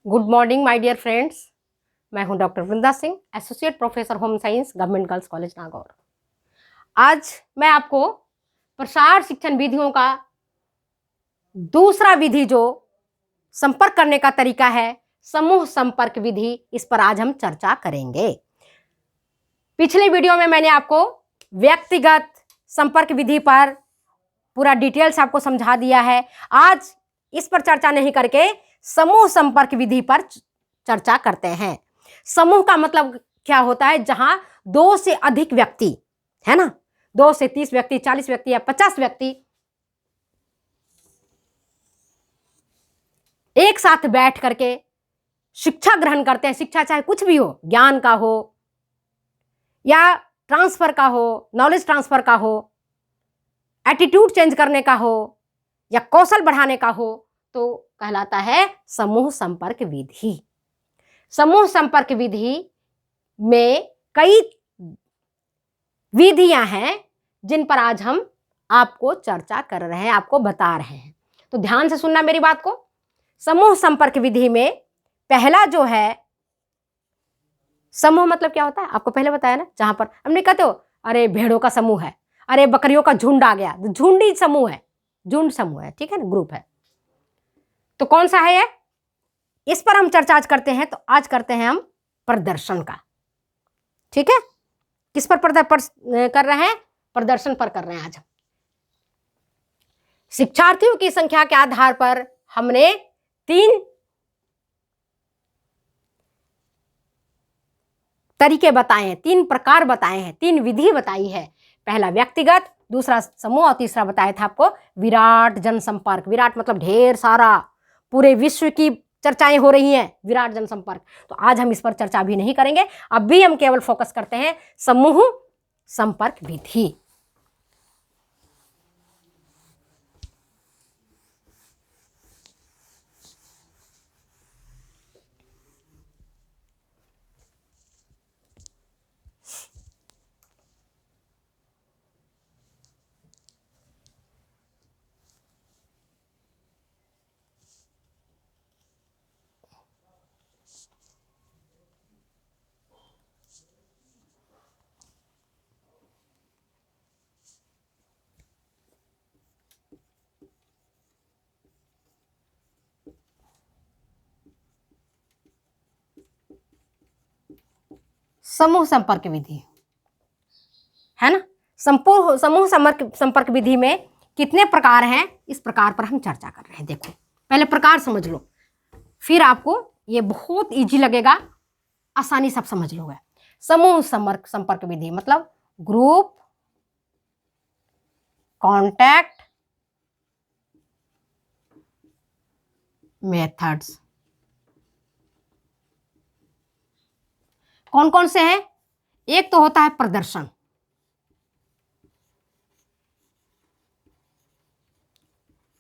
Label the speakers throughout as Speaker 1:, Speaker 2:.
Speaker 1: Good morning my dear friends. मैं हूं doctor Vrinda Singh, associate professor home science, government girls college Nagaur. आज मैं आपको प्रसार शिक्षण विधियों का दूसरा विधि जो संपर्क करने का तरीका है, समूह संपर्क विधि, इस पर आज हम चर्चा करेंगे। पिछले वीडियो में मैंने आपको व्यक्तिगत संपर्क विधि पर पूरा डिटेल्स आपको समझा दिया है। आज इस पर चर्चा नहीं करके समूह संपर्क विधि पर चर्चा करते हैं। समूह का मतलब क्या होता है? जहां 2 से अधिक व्यक्ति, है ना, 2 से 30 व्यक्ति, 40 व्यक्ति या 50 व्यक्ति एक साथ बैठ करके शिक्षा ग्रहण करते हैं। शिक्षा चाहे कुछ भी हो, ज्ञान का हो या ट्रांसफर का हो, नॉलेज ट्रांसफर का हो, एटीट्यूड चेंज करने का हो या कौशल बढ़ाने का हो, तो कहलाता है समूह संपर्क विधि। समूह संपर्क विधि में कई विधियां हैं जिन पर आज हम आपको चर्चा कर रहे हैं, आपको बता रहे हैं। तो ध्यान से सुनना मेरी बात को। समूह संपर्क विधि में पहला जो है, समूह मतलब क्या होता है आपको पहले बताया ना, जहां पर हमने कहते हो अरे भेड़ों का समूह है, अरे बकरियों का झुंड आ गया, झुंडी समूह है, झुंड समूह है, ठीक है ना, ग्रुप है। तो कौन सा है ये? इस पर हम चर्चा आज करते हैं। तो आज करते हैं हम प्रदर्शन का, ठीक है। किस पर कर रहे हैं? प्रदर्शन पर कर रहे हैं आज हम। शिक्षार्थियों की संख्या के आधार पर हमने 3 तरीके बताए हैं, 3 प्रकार बताए हैं, 3 विधि बताई है। पहला व्यक्तिगत, दूसरा समूह और तीसरा बताया था आपको विराट जनसंपर्क। विराट मतलब ढेर सारा, पूरे विश्व की चर्चाएं हो रही हैं, विराट जनसंपर्क। तो आज हम इस पर चर्चा भी नहीं करेंगे, अब भी हम केवल फोकस करते हैं समूह संपर्क विधि। समूह संपर्क विधि है ना। समूह संपर्क विधि में कितने प्रकार हैं, इस प्रकार पर हम चर्चा कर रहे हैं। देखो, पहले प्रकार समझ लो, फिर आपको ये बहुत इजी लगेगा, आसानी सब समझ लोगे। समूह संपर्क विधि मतलब ग्रुप कॉन्टैक्ट मेथड्स। कौन कौन से हैं? एक तो होता है प्रदर्शन।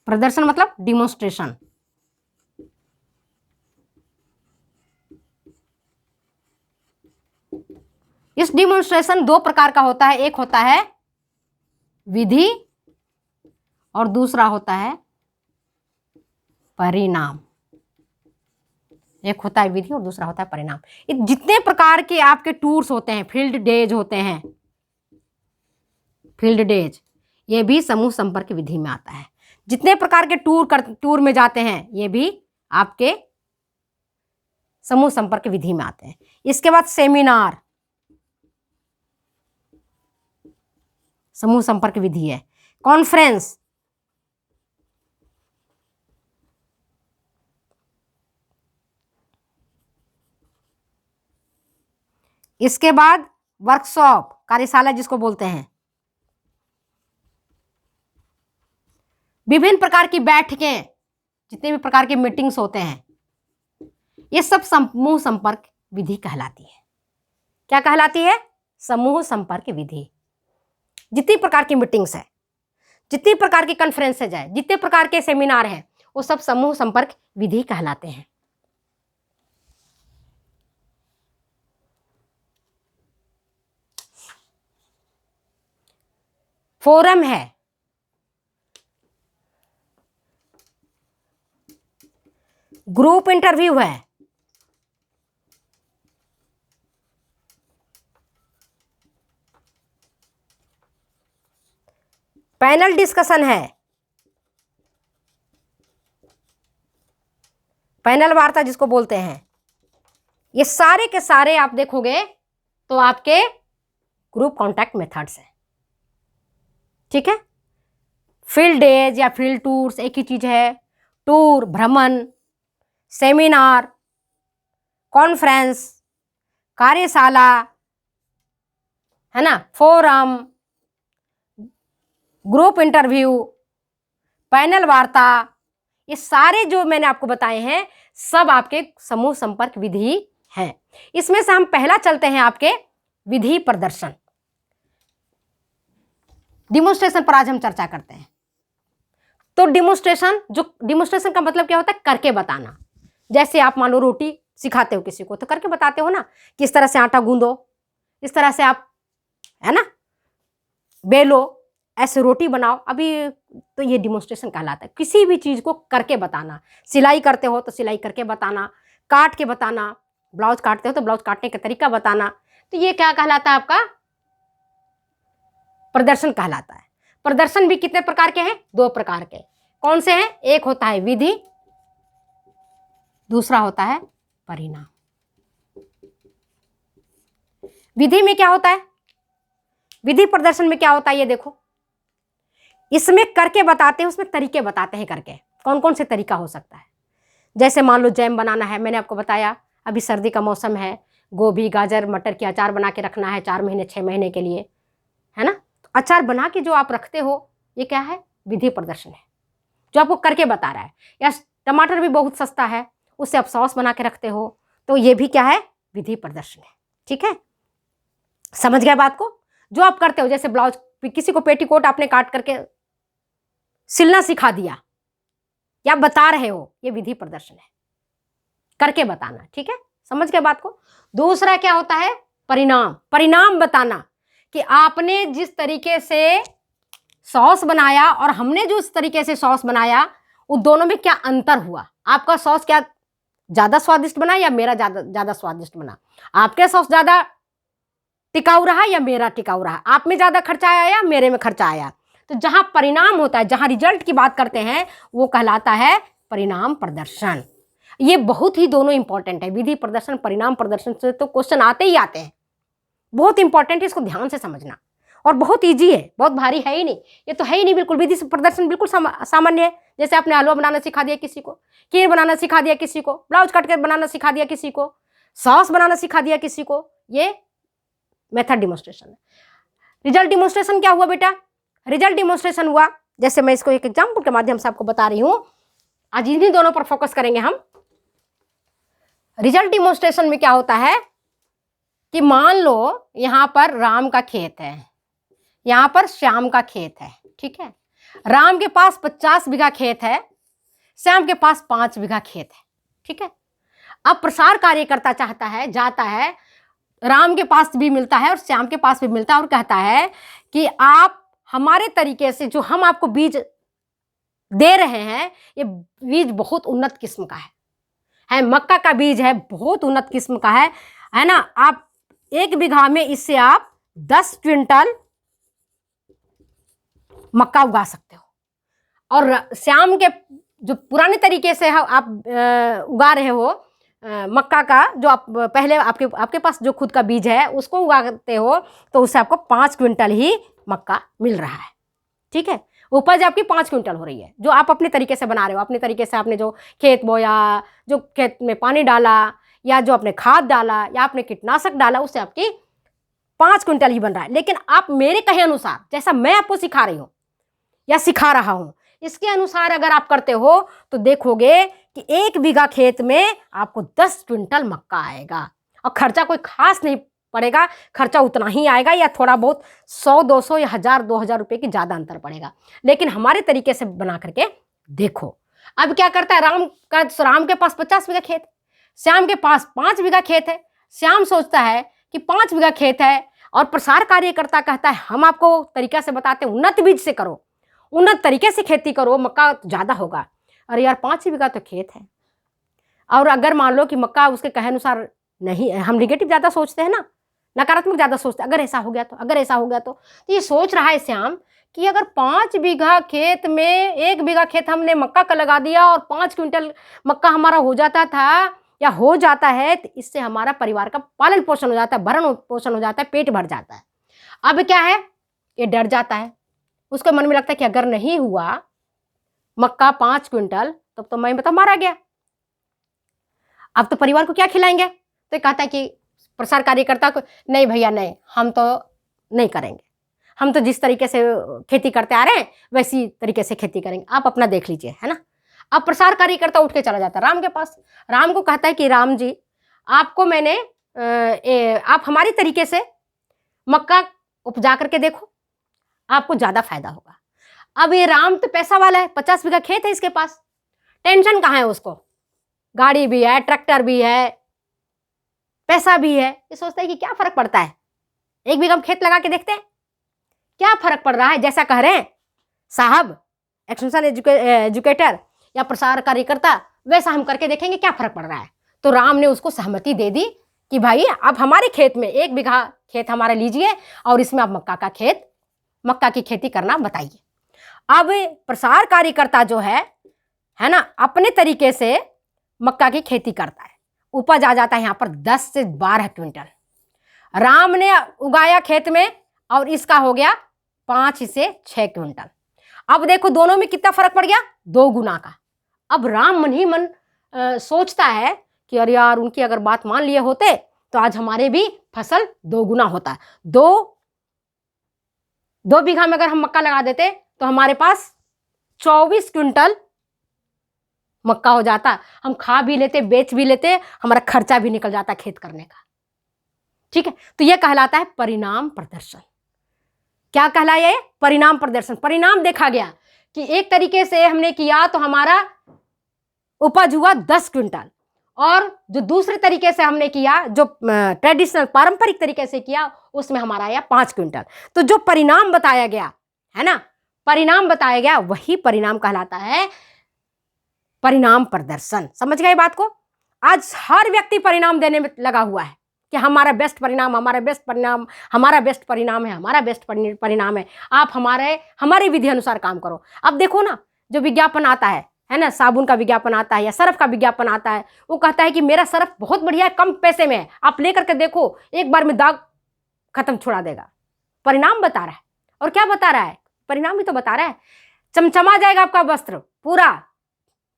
Speaker 1: प्रदर्शन मतलब डिमोन्स्ट्रेशन। इस डिमोन्स्ट्रेशन 2 प्रकार का होता है। एक होता है विधि और दूसरा होता है परिणाम। एक होता है विधि और दूसरा होता है परिणाम। जितने प्रकार के आपके टूर्स होते हैं, फील्ड डेज होते हैं, फील्ड डेज, ये भी समूह संपर्क विधि में आता है। जितने प्रकार के टूर में जाते हैं, ये भी आपके समूह संपर्क विधि में आते हैं। इसके बाद सेमिनार, समूह संपर्क विधि है। कॉन्फ्रेंस, इसके बाद वर्कशॉप, कार्यशाला जिसको बोलते हैं। विभिन्न प्रकार की बैठकें, जितने भी प्रकार के मीटिंग्स होते हैं, ये सब समूह संपर्क विधि कहलाती है। क्या कहलाती है? समूह संपर्क विधि। जितनी प्रकार की मीटिंग्स है, जितनी प्रकार की कॉन्फ्रेंसेज है, जितने प्रकार के सेमिनार हैं, वो सब समूह संपर्क विधि कहलाते हैं। फोरम है, ग्रुप इंटरव्यू है, पैनल डिस्कशन है, पैनल वार्ता जिसको बोलते हैं, ये सारे के सारे आप देखोगे तो आपके ग्रुप कॉन्टैक्ट मेथड्स हैं। ठीक है, फील्ड डेज या फील्ड टूर्स एक ही चीज है, टूर, भ्रमण, सेमिनार, कॉन्फ्रेंस, कार्यशाला, है ना, फोरम, ग्रुप इंटरव्यू, पैनल वार्ता, ये सारे जो मैंने आपको बताए हैं सब आपके समूह संपर्क विधि हैं। इसमें से हम पहला चलते हैं आपके विधि प्रदर्शन, डिमोन्स्ट्रेशन पर आज हम चर्चा करते हैं। तो डिमोन्स्ट्रेशन का मतलब क्या होता है? करके बताना। जैसे आप मान लो रोटी सिखाते हो किसी को तो करके बताते हो ना, किस तरह से आटा गूंदो, इस तरह से आप, है ना, बेलो, ऐसे रोटी बनाओ। अभी तो ये डिमोन्स्ट्रेशन कहलाता है, किसी भी चीज को करके बताना। सिलाई करते हो तो सिलाई करके बताना, काट के बताना, ब्लाउज काटते हो तो ब्लाउज काटने का तरीका बताना। तो ये क्या कहलाता है? आपका प्रदर्शन कहलाता है। प्रदर्शन भी कितने प्रकार के हैं? 2 प्रकार के। कौन से हैं? एक होता है विधि, दूसरा होता है परिणाम। विधि में क्या होता है? विधि प्रदर्शन में क्या होता है ये देखो, इसमें करके बताते हैं, उसमें तरीके बताते हैं करके। कौन कौन से तरीका हो सकता है? जैसे मान लो जैम बनाना है, मैंने आपको बताया अभी सर्दी का मौसम है, गोभी, गाजर, मटर की अचार बना के रखना है 4 महीने 6 महीने के लिए, है ना। अचार बना के जो आप रखते हो ये क्या है? विधि प्रदर्शन है, जो आपको करके बता रहा है। या टमाटर भी बहुत सस्ता है, उससे आप सॉस बना के रखते हो, तो ये भी क्या है? विधि प्रदर्शन है। ठीक है, समझ गए बात को? जो आप करते हो, जैसे ब्लाउज, किसी को पेटीकोट आपने काट करके सिलना सिखा दिया या बता रहे हो, ये विधि प्रदर्शन है, करके बताना। ठीक है, समझ गए बात को? दूसरा क्या होता है? परिणाम। परिणाम बताना कि आपने जिस तरीके से सॉस बनाया और हमने जो इस तरीके से सॉस बनाया, उन दोनों में क्या अंतर हुआ। आपका सॉस क्या ज्यादा स्वादिष्ट बना या मेरा ज्यादा स्वादिष्ट बना? आपके सॉस ज्यादा टिकाऊ रहा या मेरा टिकाऊ रहा? आप में ज्यादा खर्चा आया या मेरे में खर्चा आया? तो जहां परिणाम होता है, जहां रिजल्ट की बात करते हैं, वो कहलाता है परिणाम प्रदर्शन। ये बहुत ही दोनों इंपॉर्टेंट है, विधि प्रदर्शन, परिणाम प्रदर्शन से तो क्वेश्चन आते ही आते हैं, बहुत इंपॉर्टेंट है, इसको ध्यान से समझना। और बहुत ईजी है, बहुत भारी है ही नहीं, ये तो है ही नहीं बिल्कुल। विधि प्रदर्शन बिल्कुल सामान्य है। जैसे आपने हलवा बनाना सिखा दिया किसी को, खीर बनाना सिखा दिया किसी को, ब्लाउज कट कर बनाना सिखा दिया किसी को, सॉस बनाना सिखा दिया किसी को, ये मेथड डिमोन्स्ट्रेशन है। रिजल्ट डिमोन्स्ट्रेशन क्या हुआ बेटा? रिजल्ट डिमोन्स्ट्रेशन हुआ, जैसे मैं इसको एक एग्जाम्पल के माध्यम से आपको बता रही हूं, आज इन्हीं दोनों पर फोकस करेंगे हम। रिजल्ट डिमोन्स्ट्रेशन में क्या होता है कि मान लो यहां पर राम का खेत है, यहां पर श्याम का खेत है। ठीक है, राम के पास 50 बीघा खेत है, श्याम के पास 5 बीघा खेत है। ठीक है, अब प्रसार कार्यकर्ता चाहता है, जाता है, राम के पास भी मिलता है और श्याम के पास भी मिलता है, और कहता है कि आप हमारे तरीके से जो हम आपको बीज दे रहे हैं, ये बीज बहुत उन्नत किस्म का है, मक्का का बीज है, बहुत उन्नत किस्म का है ना। आप 1 बीघा में इससे आप 10 क्विंटल मक्का उगा सकते हो। और श्याम के जो पुराने तरीके से आप उगा रहे हो मक्का का, जो आप पहले आपके पास जो खुद का बीज है उसको उगाते हो, तो उससे आपको 5 क्विंटल ही मक्का मिल रहा है। ठीक है, उपज आपकी 5 क्विंटल हो रही है, जो आप अपने तरीके से बना रहे हो। अपने तरीके से आपने जो खेत बोया, जो खेत में पानी डाला, या जो आपने खाद डाला, या आपने कीटनाशक डाला, उससे आपकी 5 क्विंटल ही बन रहा है। लेकिन आप मेरे कहे अनुसार, जैसा मैं आपको सिखा रही हूँ या सिखा रहा हूँ, इसके अनुसार अगर आप करते हो तो देखोगे कि 1 बीघा खेत में आपको 10 क्विंटल मक्का आएगा, और खर्चा कोई खास नहीं पड़ेगा, खर्चा उतना ही आएगा, या थोड़ा बहुत 100-200 या 1000-2000 रुपए की ज़्यादा अंतर पड़ेगा। लेकिन हमारे तरीके से बना करके देखो। अब क्या करता है, राम के पास 50 बीघा खेत, श्याम के पास 5 बीघा खेत है। श्याम सोचता है कि 5 बीघा खेत है, और प्रसार कार्यकर्ता कहता है हम आपको तरीका से बताते हैं, उन्नत बीज से करो, उन्नत तरीके से खेती करो, मक्का ज़्यादा होगा। अरे यार 5 बीघा तो खेत है, और अगर मान लो कि मक्का उसके कहे अनुसार नहीं, हम निगेटिव ज़्यादा सोचते हैं ना, नकारात्मक ज़्यादा सोचते हैं, अगर ऐसा हो गया तो, अगर ऐसा हो गया तो ये सोच रहा है श्याम कि अगर 5 बीघा खेत में 1 बीघा खेत हमने मक्का का लगा दिया और 5 क्विंटल मक्का हमारा हो जाता था या हो जाता है, तो इससे हमारा परिवार का पालन पोषण हो जाता है, भरण पोषण हो जाता है, पेट भर जाता है। अब क्या है, ये डर जाता है, उसके मन में लगता है कि अगर नहीं हुआ मक्का 5 क्विंटल तब तो मैं बता मारा गया, अब तो परिवार को क्या खिलाएंगे। तो ये कहता है कि प्रसार कार्यकर्ता को, नहीं भैया नहीं, हम तो नहीं करेंगे, हम तो जिस तरीके से खेती करते आ रहे हैं वैसी तरीके से खेती करेंगे, आप अपना देख लीजिए, है ना। अब प्रसार कार्यकर्ता उठ के चला जाता है राम के पास, राम को कहता है कि राम जी, आपको मैंने आप हमारी तरीके से मक्का उपजा करके देखो, आपको ज़्यादा फायदा होगा। अब ये राम तो पैसा वाला है, 50 बीघा खेत है इसके पास, टेंशन कहाँ है उसको, गाड़ी भी है, ट्रैक्टर भी है, पैसा भी है, ये सोचता है कि क्या फर्क पड़ता है, 1 बीघा खेत लगा के देखते हैं क्या फर्क पड़ रहा है। जैसा कह रहे हैं साहब एक्सटेंशन एजुकेटर या प्रसार कार्यकर्ता, वैसा हम करके देखेंगे क्या फर्क पड़ रहा है। तो राम ने उसको सहमति दे दी कि भाई आप हमारे खेत में 1 बीघा खेत हमारा लीजिए और इसमें आप मक्का की खेती करना बताइए। अब प्रसार कार्यकर्ता जो है ना, अपने तरीके से मक्का की खेती करता है, उपज आ जाता है यहाँ पर 10 से 12 क्विंटल। राम ने उगाया खेत में और इसका हो गया 5 से 6 क्विंटल। अब देखो दोनों में कितना फर्क पड़ गया, 2 गुना का। अब राम मन ही मन सोचता है कि अरे यार, उनकी अगर बात मान लिए होते तो आज हमारे भी फसल 2 गुना होता। 2 बीघा में अगर हम मक्का लगा देते तो हमारे पास 24 क्विंटल मक्का हो जाता, हम खा भी लेते, बेच भी लेते, हमारा खर्चा भी निकल जाता खेत करने का। ठीक है, तो यह कहलाता है परिणाम प्रदर्शन। क्या कहलाया ये, परिणाम प्रदर्शन। परिणाम देखा गया कि एक तरीके से हमने किया तो हमारा उपज हुआ 10 क्विंटल, और जो दूसरे तरीके से हमने किया, जो ट्रेडिशनल पारंपरिक तरीके से किया, उसमें हमारा आया 5 क्विंटल। तो जो परिणाम बताया गया है ना, परिणाम बताया गया, वही परिणाम कहलाता है परिणाम प्रदर्शन। समझ गए बात को। आज हर व्यक्ति परिणाम देने में लगा हुआ है कि हमारा बेस्ट परिणाम, हमारा बेस्ट परिणाम, हमारा बेस्ट परिणाम है, हमारा बेस्ट परिणाम है, आप हमारे विधि अनुसार काम करो। अब देखो ना, जो विज्ञापन आता है ना, साबुन का विज्ञापन आता है या सर्फ का विज्ञापन आता है, वो कहता है कि मेरा सर्फ बहुत बढ़िया है, कम पैसे में है, आप लेकर के देखो, एक बार में दाग खत्म छुड़ा देगा। परिणाम बता रहा है। और क्या बता रहा है, परिणाम भी तो बता रहा है, चमचमा जाएगा आपका वस्त्र पूरा,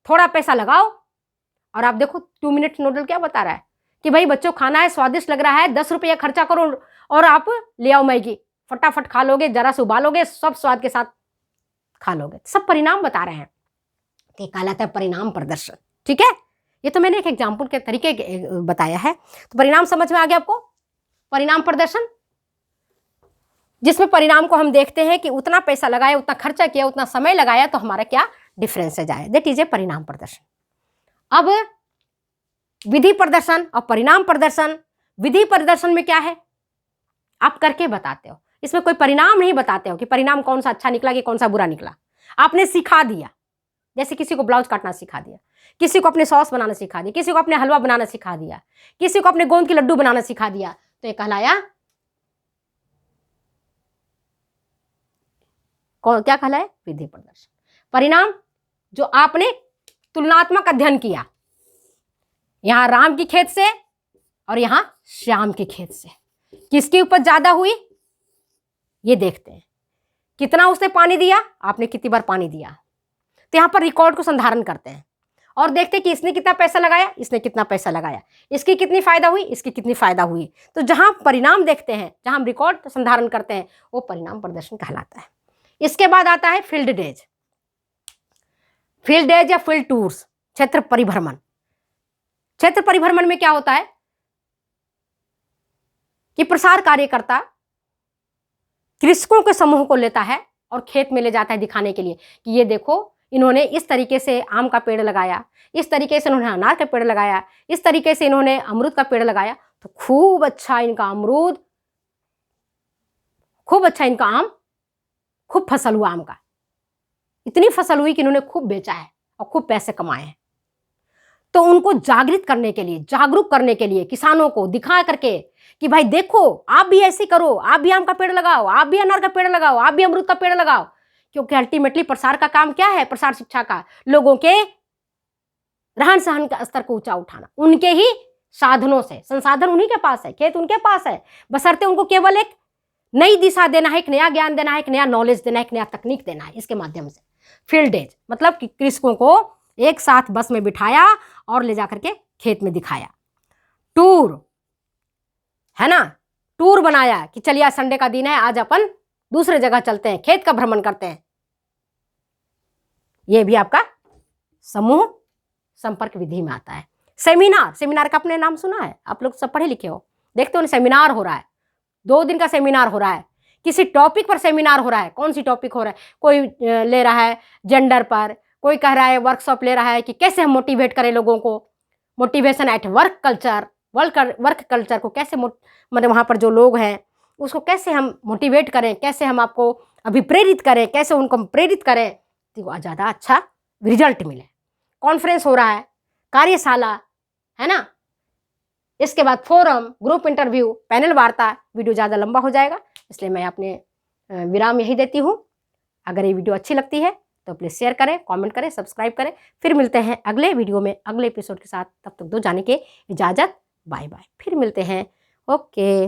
Speaker 1: थोड़ा पैसा लगाओ। और आप देखो 2 मिनट नूडल क्या बता रहा है कि भाई बच्चों खाना है, स्वादिष्ट लग रहा है, 10 रुपया खर्चा करो और आप ले आओ मैगी, फटाफट खा लोगे, जरा से उबालोगे, सब स्वाद के साथ खा लोगे। सब परिणाम बता रहे हैं, तो कहलाता है परिणाम प्रदर्शन। ठीक है, ये तो मैंने एक एग्जाम्पल के तरीके बताया है। तो परिणाम समझ में आ गया आपको। परिणाम प्रदर्शन, जिसमें परिणाम को हम देखते हैं कि उतना पैसा लगाया, उतना खर्चा किया, उतना समय लगाया, तो हमारा क्या डिफरेंस है जाए, दैट इज ए परिणाम प्रदर्शन। अब विधि प्रदर्शन और परिणाम प्रदर्शन। विधि प्रदर्शन में क्या है, आप करके बताते हो, इसमें कोई परिणाम नहीं बताते हो कि परिणाम कौन सा अच्छा निकला कि कौन सा बुरा निकला। आपने सिखा दिया, जैसे किसी को ब्लाउज काटना सिखा दिया, किसी को अपने सॉस बनाना सिखा दिया, किसी को अपने हलवा बनाना सिखा दिया, किसी को अपने गोंद की लड्डू बनाना सिखा दिया, तो ये कहलाया क्या कहलाया, विधि प्रदर्शन। परिणाम, जो आपने तुलनात्मक अध्ययन किया, यहां राम की खेत से और यहां श्याम की खेत से, किसकी उपज ज्यादा हुई ये देखते हैं। कितना उसने पानी दिया, आपने कितनी बार पानी दिया, तो यहां पर रिकॉर्ड को संधारण करते हैं और देखते हैं कि इसने कितना पैसा लगाया, इसने कितना पैसा लगाया, इसकी कितनी फायदा हुई, इसकी कितनी फायदा हुई। तो जहां परिणाम देखते हैं, जहां हम रिकॉर्ड संधारण करते हैं, वो परिणाम प्रदर्शन कहलाता है। इसके बाद आता है फील्ड डेज। फील्ड डेज या फील्ड टूर्स, क्षेत्र परिभ्रमण। क्षेत्र परिभ्रमण में क्या होता है कि प्रसार कार्यकर्ता कृषकों के समूह को लेता है और खेत में ले जाता है दिखाने के लिए कि ये देखो, इन्होंने इस तरीके से आम का पेड़ लगाया, इस तरीके से इन्होंने अनार का पेड़ लगाया, इस तरीके से इन्होंने अमरूद का पेड़ लगाया, तो खूब अच्छा इनका अमरूद, खूब अच्छा इनका आम, खूब फसल हुआ आम का, इतनी फसल हुई कि इन्होंने खूब बेचा है और खूब पैसे कमाए हैं। तो उनको जागृत करने के लिए, जागरूक करने के लिए किसानों को दिखा करके कि भाई देखो, आप भी ऐसे करो, आप भी आम का पेड़ लगाओ, आप भी अनार का पेड़ लगाओ, आप भी अमरूद का पेड़ लगाओ। क्योंकि अल्टीमेटली प्रसार का काम क्या है? प्रसार शिक्षा का लोगों के रहन सहन का स्तर को ऊंचा उठाना, उनके ही साधनों से। संसाधन उन्हीं के पास है, खेत उनके पास है, बशर्ते उनको केवल एक नई दिशा देना है, एक नया ज्ञान देना है, एक नया नॉलेज देना है, एक नया तकनीक देना है। इसके माध्यम से फील्ड डेज मतलब कि कृषकों को एक साथ बस में बिठाया और ले जाकर के खेत में दिखाया। टूर है ना, टूर बनाया कि चलिए आज संडे का दिन है, आज अपन दूसरे जगह चलते हैं, खेत का भ्रमण करते हैं। यह भी आपका समूह संपर्क विधि में आता है। सेमिनार, सेमिनार का आपने नाम सुना है? आप लोग सब पढ़े लिखे हो, देखते हो ना, सेमिनार हो रहा है, 2 दिन का सेमिनार हो रहा है, किसी टॉपिक पर सेमिनार हो रहा है। कौन सी टॉपिक हो रहा है? कोई ले रहा है जेंडर पर, कोई कह रहा है वर्कशॉप ले रहा है कि कैसे हम मोटिवेट करें लोगों को, motivation at work culture, work culture को कैसे मतलब वहाँ पर जो लोग हैं उसको कैसे हम मोटिवेट करें, कैसे हम आपको अभिप्रेरित करें, कैसे उनको हम प्रेरित करें तो ज़्यादा अच्छा रिजल्ट मिले। कॉन्फ्रेंस हो रहा है, कार्यशाला है ना, इसके बाद फोरम, ग्रुप इंटरव्यू, पैनल वार्ता। वीडियो ज़्यादा लंबा हो जाएगा इसलिए मैं अपने विराम यही देती हूँ। अगर ये वीडियो अच्छी लगती है तो प्लीज़ शेयर करें, कमेंट करें, सब्सक्राइब करें। फिर मिलते हैं अगले वीडियो में अगले एपिसोड के साथ। तब तक दो जाने के इजाज़त, बाय बाय। फिर मिलते हैं, ओके।